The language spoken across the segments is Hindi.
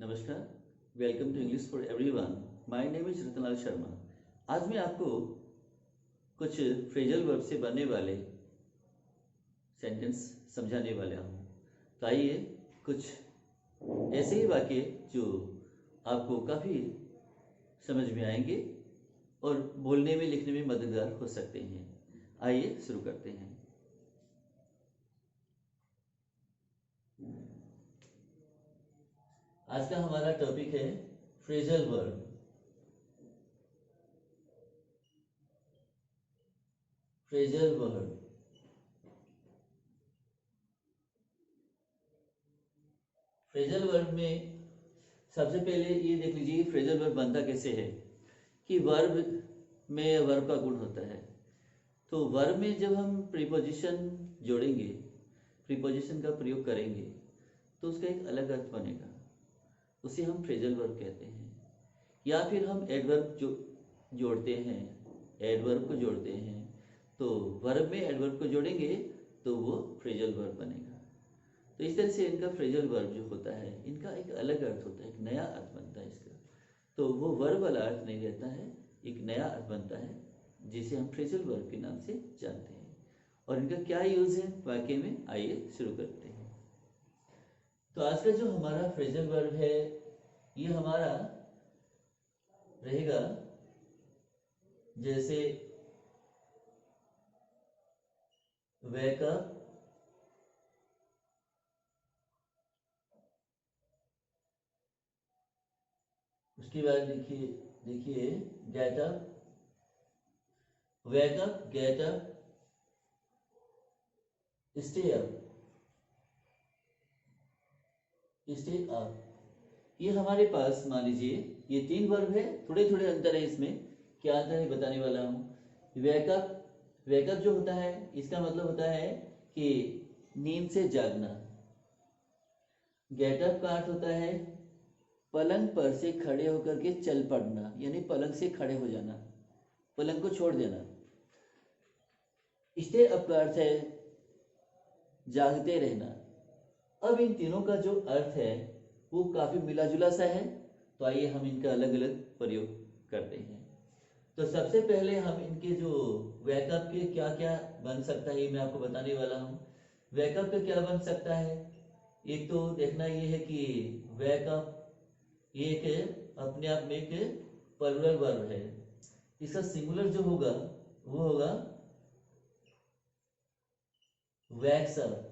नमस्कार, welcome to English for everyone. My name is Ratanlal Sharma. आज मैं आपको कुछ फ्रेजल वर्ब से बनने वाले सेंटेंस समझाने वाला हूँ। तो आइए कुछ ऐसे ही वाक्य जो आपको काफ़ी समझ में आएंगे और बोलने में लिखने में मददगार हो सकते हैं। आइए शुरू करते हैं। आज का हमारा टॉपिक है phrasal verb. Phrasal verb phrasal verb में सबसे पहले ये देख लीजिए फ्रेजल वर्ब बनता कैसे है कि वर्ब में वर्ब का गुण होता है। तो वर्ब में जब हम प्रीपोजिशन जोड़ेंगे, प्रीपोजिशन का प्रयोग करेंगे तो उसका एक अलग अर्थ बनेगा, उसे हम फ्रेजल वर्ब कहते हैं। या फिर हम एडवर्ब जोड़ते हैं, एडवर्ब को जोड़ते हैं, तो वर्ब में एडवर्ब को जोड़ेंगे तो वो फ्रेजल वर्ब बनेगा। तो इस तरह से इनका फ्रेजल वर्ब जो होता है इनका एक अलग अर्थ होता है, एक नया अर्थ बनता है इसका। तो वो वर्ब वाला अर्थ नहीं रहता है, एक नया अर्थ बनता है जिसे हम फ्रेजल वर्ब के नाम से जानते हैं। और इनका क्या यूज है वाक्य में, आइए शुरू करते हैं। तो आज का जो हमारा फ्रेजल वर्ब है ये हमारा रहेगा जैसे वेक अप, उसके बाद देखिए get up, wake up, get up, stay up, stay up. ये हमारे पास मान लीजिए ये तीन वर्ब है, थोड़े थोड़े अंतर है इसमें। क्या अंतर है बताने वाला हूँ। वेकअप, वेकअप जो होता है इसका मतलब होता है कि नींद से जागना। गेटअप का अर्थ होता है पलंग पर से खड़े होकर के चल पड़ना, यानी पलंग से खड़े हो जाना, पलंग को छोड़ देना। स्टे अप का अर्थ है जागते रहना। अब इन तीनों का जो अर्थ है वो काफी मिला जुला सा है, तो आइए हम इनका अलग अलग प्रयोग करते हैं। तो सबसे पहले हम इनके जो वेकअप के क्या क्या बन सकता है ये मैं आपको बताने वाला हूँ। वेकअप का क्या बन सकता है, एक तो देखना ये है कि वेकअप ये एक अपने आप में एक प्लूरल वर्ब है। इसका सिंगुलर जो होगा वो होगा वैक्स अप।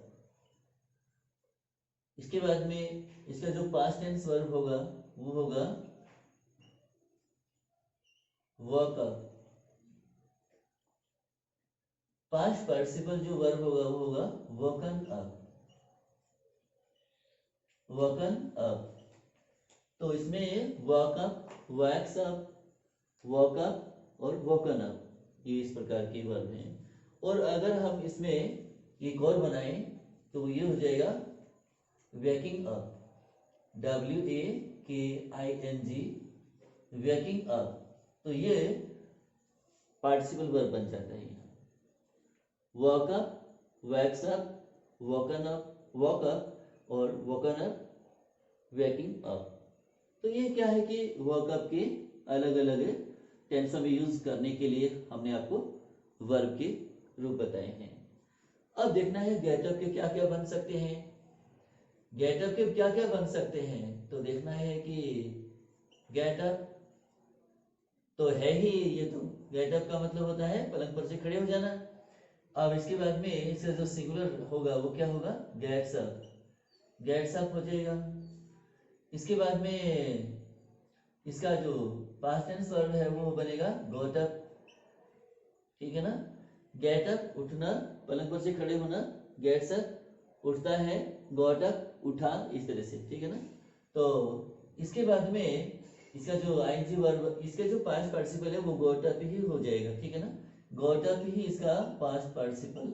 इसके बाद में इसका जो पास्ट टेंस वर्ब होगा वो होगा वर्क अप। पास्ट पार्टिसिपल जो वर्ब होगा वो होगा वोकन अप, वोकन अप। तो इसमें walk up, wax up, walk up और वोकन अप, ये इस प्रकार के वर्ब हैं। और अगर हम इसमें एक और बनाएं तो ये हो जाएगा waking up, WAKING, waking up. तो ये पार्टिसिपल वर्ब बन जाता है। Walk up, wax up, woken up, walk up और वोकन अप, वेकिंग अप। तो ये क्या है कि वर्क अप के अलग अलग टेंसों में यूज करने के लिए हमने आपको वर्ब के रूप बताए हैं। अब देखना है गेटअप के क्या क्या बन सकते हैं। गेटअप के क्या क्या बन सकते हैं तो देखना है कि गेटअप तो है ही, ये तो गेटअप का मतलब होता है पलंग पर से खड़े हो जाना। अब इसके बाद में इसका जो सिंगुलर होगा वो क्या होगा, गेट्स अप, गेट्स अप हो जाएगा। इसके बाद में इसका जो पास्ट टेंस वर्ब है वो बनेगा गॉट अप, ठीक है ना। गेट अप उठना, पलंग पर से खड़े होना, गेट्स अप उठता है, गॉट अप उठा, इस तरह से, ठीक है ना। तो इसके बाद में इसका जो आईएनजी वर्ब, इसका जो पास्ट पार्टिसिपल है वो गॉट अप ही हो जाएगा, ठीक है ना। गॉट अप ही इसका पास्ट पार्टिसिपल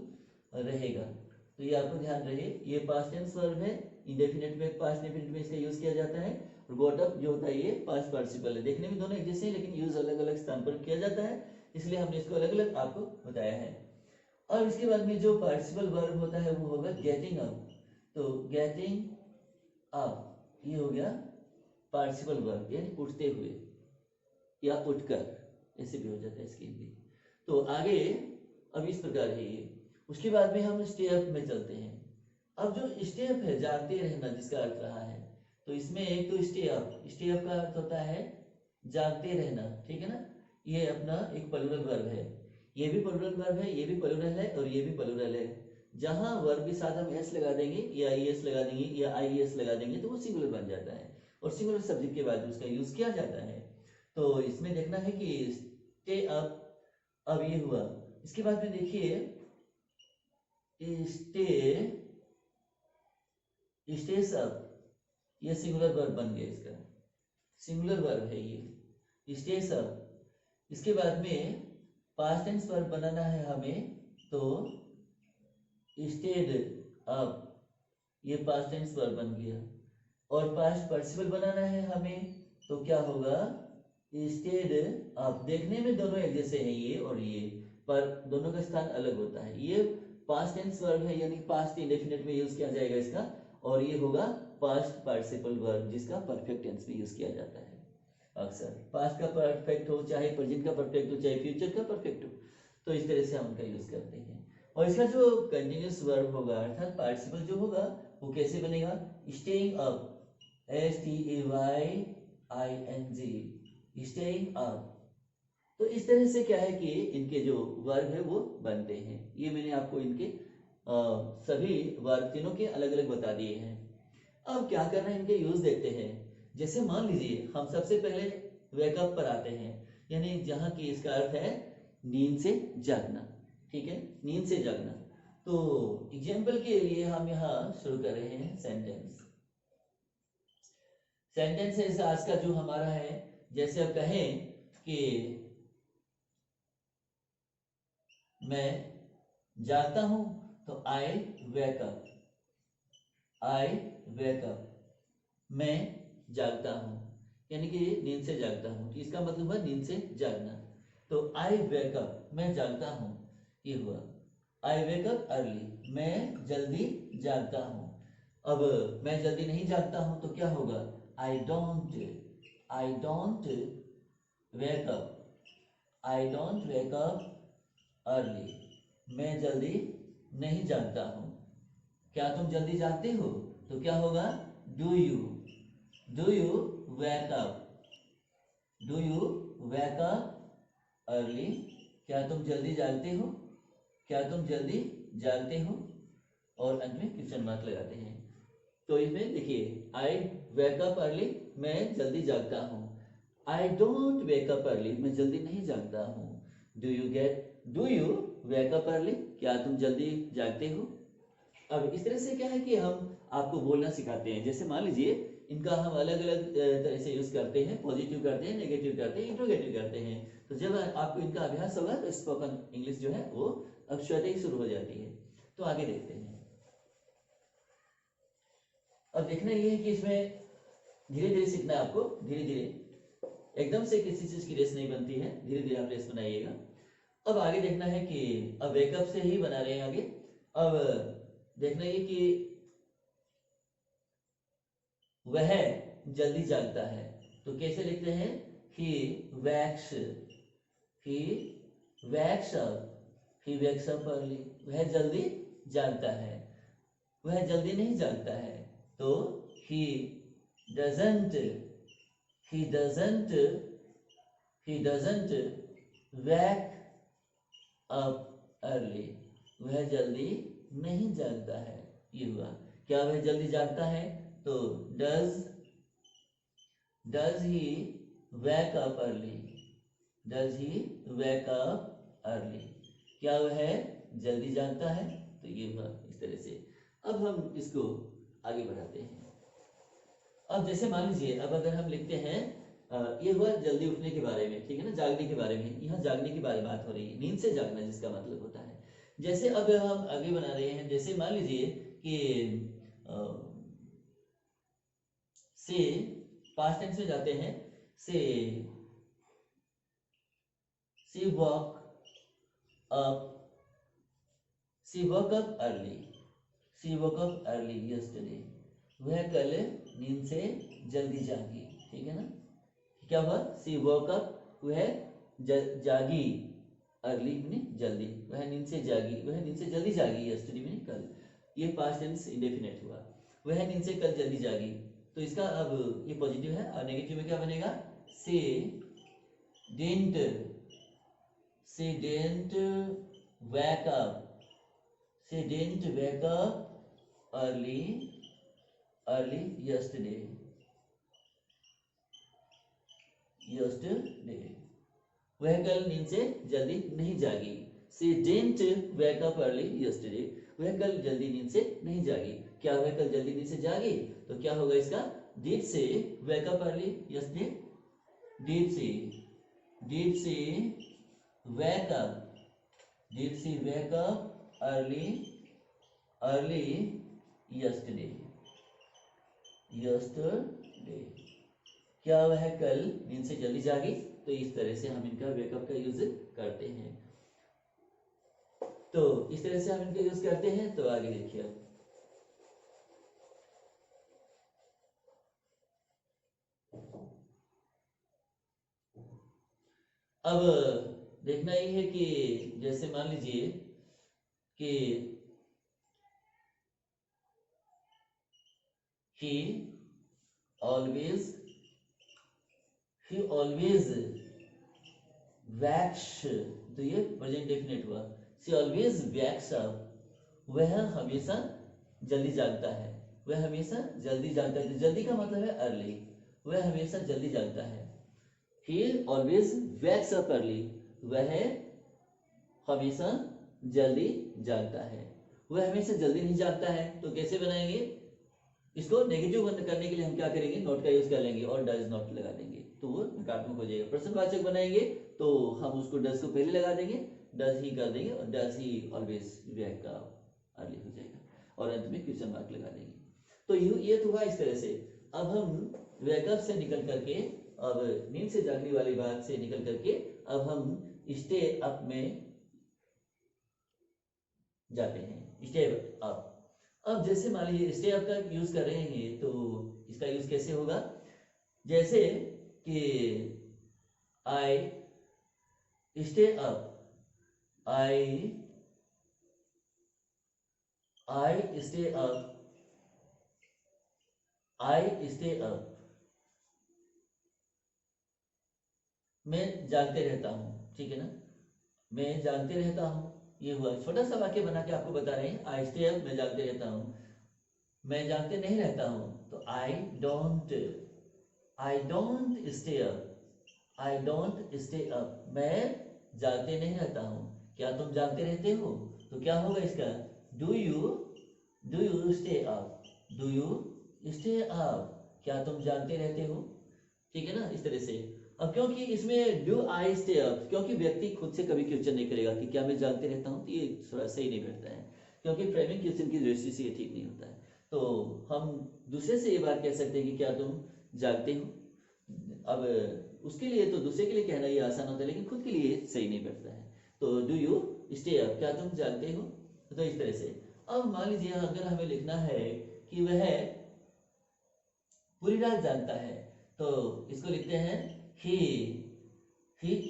रहेगा। तो ये आपको ध्यान रहे, ये पास्ट टेंस वर्ब है, इंडेफिनिट में, पास्ट इंडेफिनिट में इसका यूज किया जाता है। और गॉट अप जो होता है ये पास्ट पार्टिसिपल है। देखने में दोनों एक जैसे हैं लेकिन यूज अलग अलग स्थान पर किया जाता है, इसलिए हमने इसको अलग अलग आपको बताया है। और इसके बाद में जो पार्टिसिपल वर्ब होता है वो होगा गेटिंग अप। तो गेटिंग अप ये हो गया पार्टिसिपल वर्ब यानी उठते हुए या उठकर, ऐसे भी हो जाता है इसकी हिंदी। तो आगे अब इस प्रकार है ये। उसके बाद में हम स्टेप में चलते हैं। अब जो स्टेप है जागते रहना जिसका अर्थ रहा है, तो इसमें एक तो स्टेप का अर्थ होता है जागते रहना, ठीक है ना। ये अपना एक प्लूरल वर्ब है, ये भी प्लूरल वर्ब है, ये भी प्लूरल है और ये भी प्लूरल है। जहां वर्ब के साथ हम एस लगा देंगे या ई एस लगा देंगे या आई एस लगा देंगे तो वो सिंगुलर बन जाता है और सिंगुलर सब्जेक्ट के बाद उसका यूज किया जाता है। तो इसमें देखना है कि स्टे अप, अब ये हुआ। इसके बाद में देखिए स्टेस अप, ये सिंगुलर वर्ब बन गया, इसका सिंगुलर वर्ब है ये स्टेस अप। इसके बाद में पास्ट टेंस वर्ब बनाना है हमें, तो स्टेड अप, ये पास्ट टेंस वर्ब बन गया। और पास्ट पार्टिसिपल बनाना है हमें, तो क्या होगा स्टेड अप। देखने में दोनों एक जैसे हैं ये और ये, पर दोनों का स्थान अलग होता है। ये पास्ट टेंस वर्ब है यानी पास्ट इंडेफिनिट में यूज किया जाएगा इसका, और ये होगा पास्ट पार्टिसिपल वर्ब जिसका परफेक्ट टेंस में यूज किया जाता है अक्सर। पास्ट का परफेक्ट हो, चाहे प्रेजेंट का परफेक्ट हो, चाहे फ्यूचर का परफेक्ट हो, तो इस तरह से हम उनका यूज करते हैं। और इसका जो कंटिन्यूस वर्ब होगा अर्थात पार्टिसिपल जो होगा वो कैसे बनेगा, staying up, STAYING, staying up. तो इस तरह से क्या है कि इनके जो वर्ब है वो बनते हैं। ये मैंने आपको इनके सभी वर्ब तीनों के अलग अलग बता दिए हैं। अब क्या करना है, इनके यूज देखते हैं। जैसे मान लीजिए हम सबसे पहले वेकअप पर आते हैं, यानी जहां की इसका अर्थ है नींद से जागना, ठीक है, नींद से जागना। तो एग्जाम्पल के लिए हम यहाँ शुरू कर रहे हैं सेंटेंस। सेंटेंस है आज का जो हमारा है, जैसे अब कहें कि मैं जागता हूं, तो आई वेकअप, मैं जागता हूं, यानी कि नींद से जागता हूं। इसका मतलब है नींद से जागना। तो आई वेकअप, मैं जागता हूं, ये हुआ। आई वेकअप अर्ली, मैं जल्दी जागता हूं। अब मैं जल्दी नहीं जागता हूं तो क्या होगा, आई डोंट वेकअप अर्ली, मैं जल्दी नहीं जागता हूं। क्या तुम जल्दी जागते हो, तो क्या होगा, do you wake up early, क्या तुम जल्दी जागते हो, और अंत में क्वेश्चन मार्क लगाते हैं। तो इसमें देखिए आई वेक अप अर्ली, मैं जल्दी जागता हूँ। I don't wake up early, मैं जल्दी नहीं जागता हूँ। Do you wake up early, क्या तुम जल्दी जागते हो। अब इस तरह से क्या है कि हम आपको बोलना सिखाते हैं। जैसे मान लीजिए इनका हम अलग अलग तरह से यूज करते हैं, पॉजिटिव करते हैं, नेगेटिव करते हैं, इंट्रोगेटिव करते हैं। तो जब आपको इनका अभ्यास होगा तो स्पोकन इंग्लिश जो है वो अब स्वतः ही शुरू हो जाती है। तो आगे देखते हैं। अब देखना ये है कि इसमें धीरे धीरे सीखना है आपको, धीरे धीरे, एकदम से किसी चीज की रेस नहीं बनती है, धीरे धीरे आप रेस बनाइएगा। अब आगे देखना है कि अब वेकअप से ही बना रहे हैं आगे। अब देखना ये कि वह जल्दी जागता है, तो कैसे लिखते हैं, he wakes up early, वह जल्दी जागता है, वह जल्दी नहीं जागता है। तो he doesn't wake up early, वह जल्दी नहीं जागता है। ये हुआ। क्या वह जल्दी जागता है, तो does he wake up early, क्या वह जल्दी जागता है। तो ये हुआ इस तरह से। अब हम इसको आगे बढ़ाते हैं। अब जैसे मान लीजिए अब अगर हम लिखते हैं ये हुआ जल्दी उठने के बारे में, ठीक है ना, जागने के बारे में। यहाँ जागने के बारे में बात हो रही है, नींद से जागना जिसका मतलब होता है। जैसे अब हम आगे बना रहे हैं, जैसे मान लीजिए कि से पास्ट टेंस में जाते हैं। से woke up early yesterday, वह कल नींद से जल्दी जागी। ठीक है ना। क्या हुआ, सी वोक अप, वह जागी, अर्ली मीनिंग जल्दी, वह नींद से जागी, वह नींद से जल्दी जागी, यस्टरडे मीनिंग कल, ये पास्ट टेंस इंडेफिनिट हुआ, वह नींद से कल जल्दी जागी। तो इसका अब ये पॉजिटिव है और नेगेटिव में क्या बनेगा, से didn't wake up, she didn't wake up early yesterday, वह कल नींद से जल्दी नहीं जागी, she didn't wake up early yesterday, वह कल जल्दी नींद से नहीं जागी। क्या वह कल जल्दी नींद से जागी, तो क्या होगा इसका, did she wake up early yesterday, did she wake up early yesterday, क्या वह कल नींद से जल्दी जागी। तो इस तरह से हम इनका वेकअप का यूज करते हैं, तो इस तरह से हम इनका यूज करते हैं। तो आगे देखिए, अब देखना ये है कि जैसे मान लीजिए कि he always wakes, तो ये प्रेजेंट डेफिनेट हुआ, she always wakes up, वह हमेशा जल्दी जागता है, वह हमेशा जल्दी जागता है, जल्दी का मतलब है अर्ली, वह हमेशा जल्दी जागता है। He always wakes up early, वह हमेशा जल्दी जागता है, वह हमेशा जल्दी नहीं जागता है। तो कैसे बनाएंगे इसको, नेगेटिव बंद करने के लिए हम क्या करेंगे, नॉट का यूज कर लेंगे और डज नॉट लगा देंगे, तो वो नकारात्मक हो जाएगा। प्रश्नवाचक बनाएंगे तो हम उसको डज को पहले लगा देंगे, डज ही कर देंगे और does he always wake up early हो जाएगा और अंत में क्वेश्चन मार्क लगा देंगे। तो ये तो हुआ इस तरह से। अब हम वेकअप से निकल करके, अब नींद से जागने वाली बात से निकल करके अब हम स्टे अप में जाते हैं, स्टे अप। अब जैसे मान लीजिए स्टे अप का यूज कर रहे हैं, तो इसका यूज कैसे होगा, जैसे कि I stay up, I stay up, I stay up, मैं जागते रहता हूं, ठीक है ना, मैं जागते रहता हूं, ये हुआ। छोटा सा वाक्य बना के आपको बता रहे हैं, आई स्टे अप, मैं जागते रहता हूं, मैं जागते नहीं रहता हूं, तो I don't stay up, I don't stay up, मैं जागते नहीं रहता हूं। क्या तुम जागते रहते हो, तो क्या होगा इसका, do you stay up, do you stay up, क्या तुम जागते रहते हो, ठीक है ना, इस तरह से। अब क्योंकि इसमें डू आई स्टे अप, क्योंकि व्यक्ति खुद से कभी क्वेश्चन नहीं करेगा कि क्या मैं जागते रहता हूं, तो ये थोड़ा सही नहीं बैठता है, क्योंकि फ्रेमिंग क्वेश्चन की दृष्टि से ये ठीक नहीं होता है। तो हम दूसरे से ये बात कह सकते हैं कि क्या तुम जागते हो। अब उसके लिए तो दूसरे के लिए कहना ये आसान होता है, लेकिन खुद के लिए सही नहीं बैठता है। तो डू यू स्टे अप, क्या तुम जागते हो, तो इस तरह से। अब मान लीजिए अगर हमें लिखना है कि वह पूरी रात जागता है, तो इसको लिखते हैं he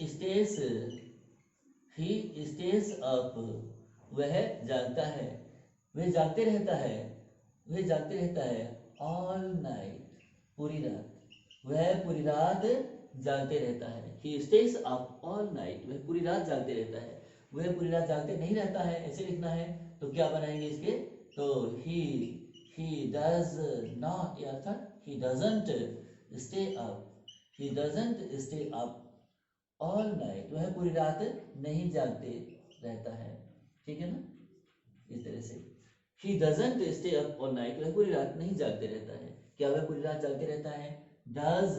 stays up, वह जागता है, वह जागते रहता है, वह जागते रहता है ऑल नाइट, पूरी रात, वह पूरी रात जागते रहता है। he stays up all night, वह पूरी रात जागते रहता है, वह पूरी रात जागते नहीं रहता है, ऐसे लिखना है। तो क्या बनाएंगे इसके, तो he does not, या था he doesn't stay up, he doesn't stay up all night, वह पूरी रात नहीं जागते रहता है, ठीक है ना, इस तरह से। he doesn't stay up all night, वह पूरी रात नहीं जागते रहता है। क्या वह पूरी रात जागते रहता है, does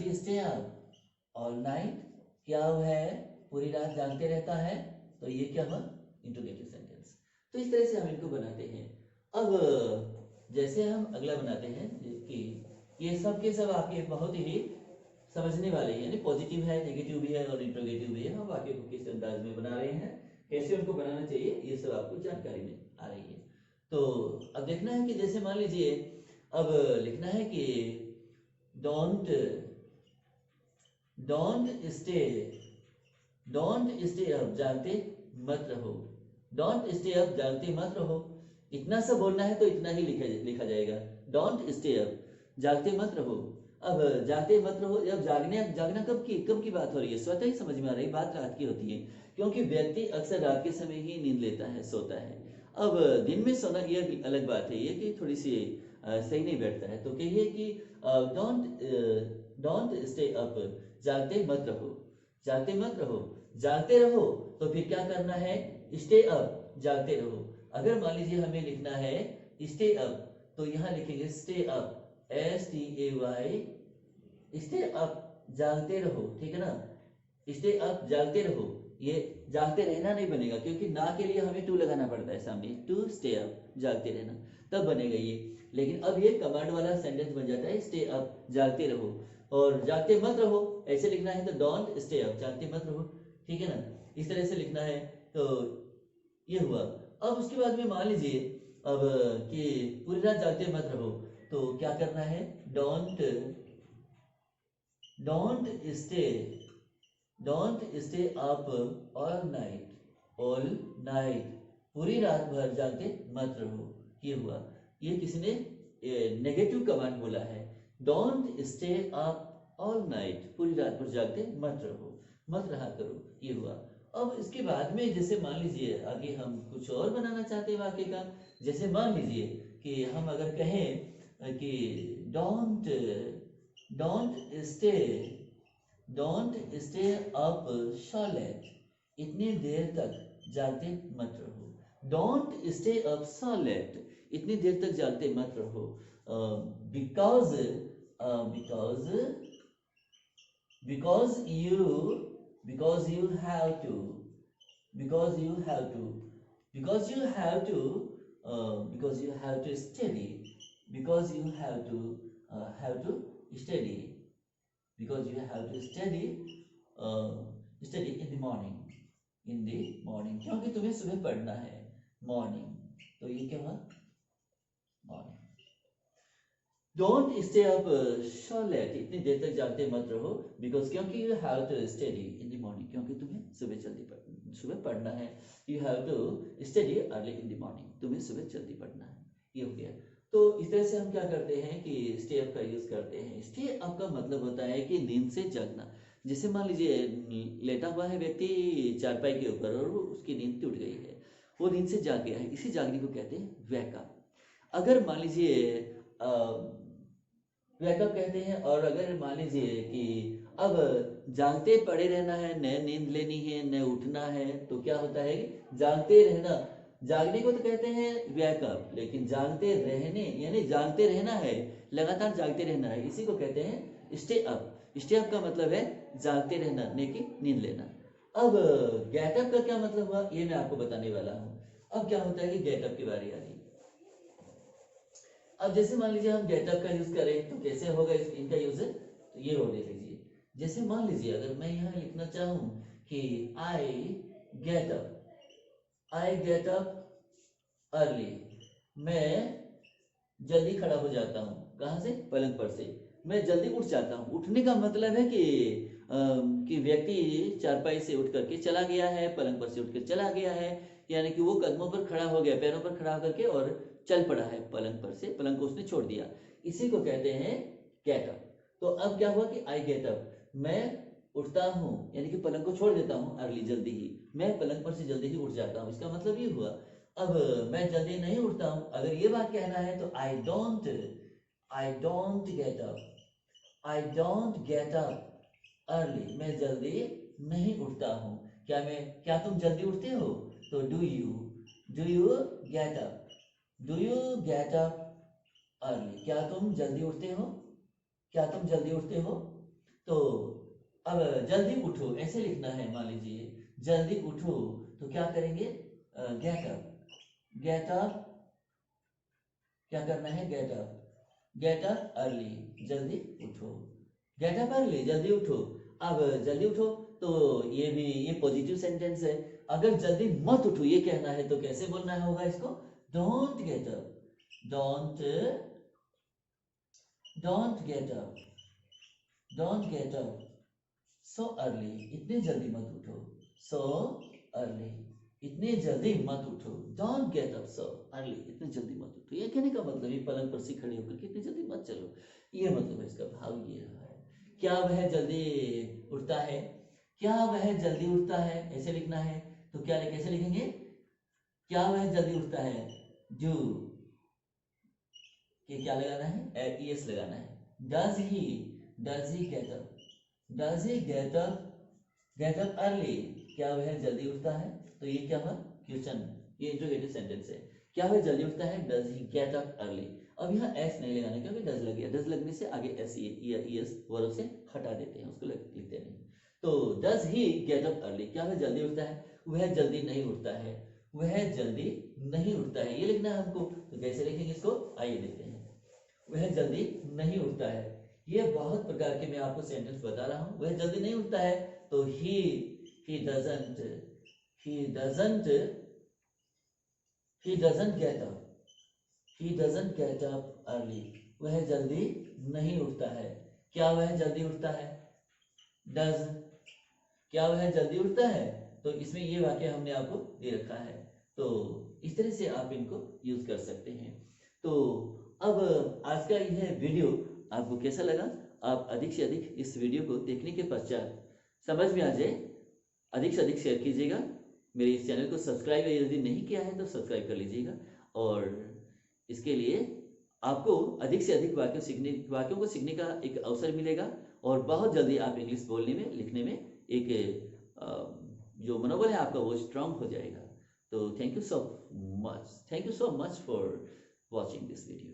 he stay up all night, क्या वह पूरी रात जागते रहता है, तो ये क्या हुआ, इंटरोगेटिव सेंटेंस। तो इस तरह से हम इनको बनाते हैं। अब जैसे हम अगला बनाते हैं कि ये सब के सब आपके बहुत ही समझने वाले हैं, यानी पॉजिटिव है, नेगेटिव भी है और इंटरोगेटिव भी है। हम वाक्य को किस अंदाज में बना रहे हैं, कैसे उनको बनाना चाहिए, ये सब आपको जानकारी में आ रही है। तो अब देखना है कि जैसे मान लीजिए अब लिखना है कि डोंट डोंट स्टे अप, जागते मत रहो। डोंट स्टे अप, जागते मत रहो। इतना सा बोलना है तो इतना ही लिखा जाएगा। डोंट स्टे अप, जागते मत रहो। अब जागते मत रहो, अब जागना कब की बात हो रही है? स्वतः ही समझ में आ रही है, बात रात की होती है, क्योंकि व्यक्ति अक्सर रात के समय ही नींद लेता है, सोता है। अब दिन में सोना ये अलग बात है, ये कि थोड़ी सी सही नहीं बैठता है। तो कहिए कि डोंट स्टे अप, जागते मत रहो। जागते मत रहो, जागते रहो तो फिर क्या करना है? स्टे अप, जागते रहो। अगर मान लीजिए हमें लिखना है स्टे अप, तो यहाँ लिखेंगे stay up, STAY, stay up, जागते रहो, ठीक है ना? स्टे अप, जागते रहो। ये जागते रहना नहीं बनेगा, क्योंकि ना के लिए हमें टू लगाना पड़ता है सामने, टू स्टे अप, जागते रहना, तब बनेगा ये। लेकिन अब ये कमांड वाला सेंटेंस बन जाता है, स्टे अप, जागते रहो। और जागते मत रहो ऐसे लिखना है तो डोंट स्टे अप, जागते मत रहो, ठीक है ना? इस तरह से लिखना है। तो ये हुआ। अब उसके बाद में मान लीजिए अब कि पूरी रात जागते मत रहो, तो क्या करना है? Don't stay up all night, पूरी रात भर जागते मत रहो। ये हुआ। ये किसी ने नेगेटिव कमांड बोला है, don't stay up all night, पूरी रात भर जागते मत रहो, मत रहा करो। ये हुआ। अब इसके बाद में जैसे मान लीजिए आगे हम कुछ और बनाना चाहते हैं वाक्य का। जैसे मान लीजिए कि हम अगर कहें कि don't stay up so late, इतनी देर तक जागते मत रहो। Don't stay up so late, इतनी देर तक जागते मत रहो। Because you have to, because you have to study, because you have to study, because you have to study in the morning, क्योंकि तुम्हें सुबह पढ़ना है, मॉर्निंग। तो ये क्या हुआ? Morning. Don't stay up so late, इतनी देर तक जागते मत रहो, बिकॉज क्योंकि you have to study in the morning, क्योंकि तुम्हें सुबह पढ़ना है। You have to study early in the morning, तुम्हें सुबह जल्दी पढ़ना है। ये हो गया। तो इस तरह से हम क्या करते हैं कि स्टे अप का यूज करते हैं। स्टे अप का मतलब होता है कि नींद से जगना। जैसे मान लीजिए लेटा हुआ है व्यक्ति चारपाई के ऊपर और उसकी नींद टूट गई है, वो नींद से जाग गया है, इसी जागने को कहते हैं वेकअप। अगर मान लीजिए वेकअप कहते हैं। और अगर मान लीजिए कि अब जागते पड़े रहना है, न नींद लेनी है, न उठना है, तो क्या होता है कि जागते रहना। जागने को तो कहते हैं वेकअप, लेकिन जागते रहने यानी जागते रहना है, लगातार जागते रहना है, इसी को कहते हैं स्टे अप। स्टे अप का मतलब है जागते रहना, न कि नींद लेना। अब गेट अप का क्या मतलब हुआ, ये मैं आपको बताने वाला हूँ। अब क्या होता है कि गेट अप की बारी आ रही है। अब जैसे मान लीजिए हम गेट अप का यूज करें तो कैसे होगा इनका यूज, तो ये हो देख लीजिए। जैसे मान लीजिए अगर मैं यहाँ लिखना चाहूं कि आई गेट अप अर्ली, मैं जल्दी खड़ा हो जाता हूँ। कहाँ से? पलंग पर से। मैं जल्दी उठ जाता हूँ। उठने का मतलब है कि व्यक्ति चारपाई से उठ करके चला गया है, पलंग पर से उठकर चला गया है, यानी कि वो कदमों पर खड़ा हो गया, पैरों पर खड़ा होकर के और चल पड़ा है पलंग पर से, पलंग को उसने छोड़ दिया, इसी को कहते हैं गेट अप। तो अब क्या हुआ कि आई गेट अप, मैं उठता हूँ, यानी कि पलंग को छोड़ देता हूँ अर्ली, जल्दी ही, मैं पलंग पर से जल्दी ही उठ जाता हूँ, इसका मतलब ये हुआ। अब मैं जल्दी नहीं उठता हूँ, अगर ये बात कहना है तो I don't get up early, मैं जल्दी नहीं उठता हूँ। क्या तुम जल्दी उठते हो? तो do you get up early, क्या तुम जल्दी उठते हो? तो अब जल्दी उठो ऐसे लिखना है। मान लीजिए जल्दी उठो, तो क्या करेंगे? गेट अप, क्या करना है? गेट अप अर्ली, जल्दी उठो। गेट अप अर्ली, जल्दी उठो। अब जल्दी उठो तो ये पॉजिटिव सेंटेंस है। अगर जल्दी मत उठो ये कहना है तो कैसे बोलना होगा इसको? don't get up, don't get up, don't get up so early, इतने जल्दी मत उठो, so early, इतने जल्दी मत उठो, don't get up so early, इतने जल्दी मत उठो। ये कहने का मतलब ये पलंग पर से खड़े होकर के इतनी जल्दी मत चलो, ये मतलब है इसका भाव ये है। क्या वह जल्दी उठता है, क्या वह जल्दी उठता है, ऐसे लिखना है। तो क्या कैसे लिखेंगे, क्या वह जल्दी उठता है, जो कि क्या लगाना है, es लगाना है। does he get up, does he get up early, क्या वह जल्दी उठता है। तो ये क्या हुआ, क्वेश्चन, ये इंट्रोगेटिव सेंटेंस है। क्या वह जल्दी उठता है, does he get up early। अब यहाँ s नहीं लगाना क्योंकि डज लग गया, डज लगने से आगे एस या es वर्ब से हटा देते हैं, उसको लिखते नहीं। तो does he get up early, क्या वह जल्दी उठता है, वह जल्दी नहीं उठता है, वह जल्दी नहीं उठता है, ये लिखना है हमको। तो कैसे लिखेंगे इसको, आइए देखते हैं। वह जल्दी नहीं उठता है, ये बहुत प्रकार के मैं आपको सेंटेंस बता रहा हूं। वह जल्दी नहीं उठता है तो he doesn't get up early, वह जल्दी नहीं उठता है। क्या वह जल्दी उठता है, does, क्या वह जल्दी उठता है। तो इसमें ये वाक्य हमने आपको दे रखा है, तो इस तरह से आप इनको यूज कर सकते हैं। तो अब आज का यह वीडियो आपको कैसा लगा, आप अधिक से अधिक इस वीडियो को देखने के पश्चात समझ में आ जाए, अधिक से अधिक शेयर कीजिएगा। मेरे इस चैनल को सब्सक्राइब यदि नहीं किया है तो सब्सक्राइब कर लीजिएगा, और इसके लिए आपको अधिक से अधिक वाक्यों को सीखने का एक अवसर मिलेगा, और बहुत जल्दी आप इंग्लिश बोलने में, लिखने में एक जो मनोबल है आपका वो स्ट्रांग हो जाएगा। तो thank you so much for watching this video.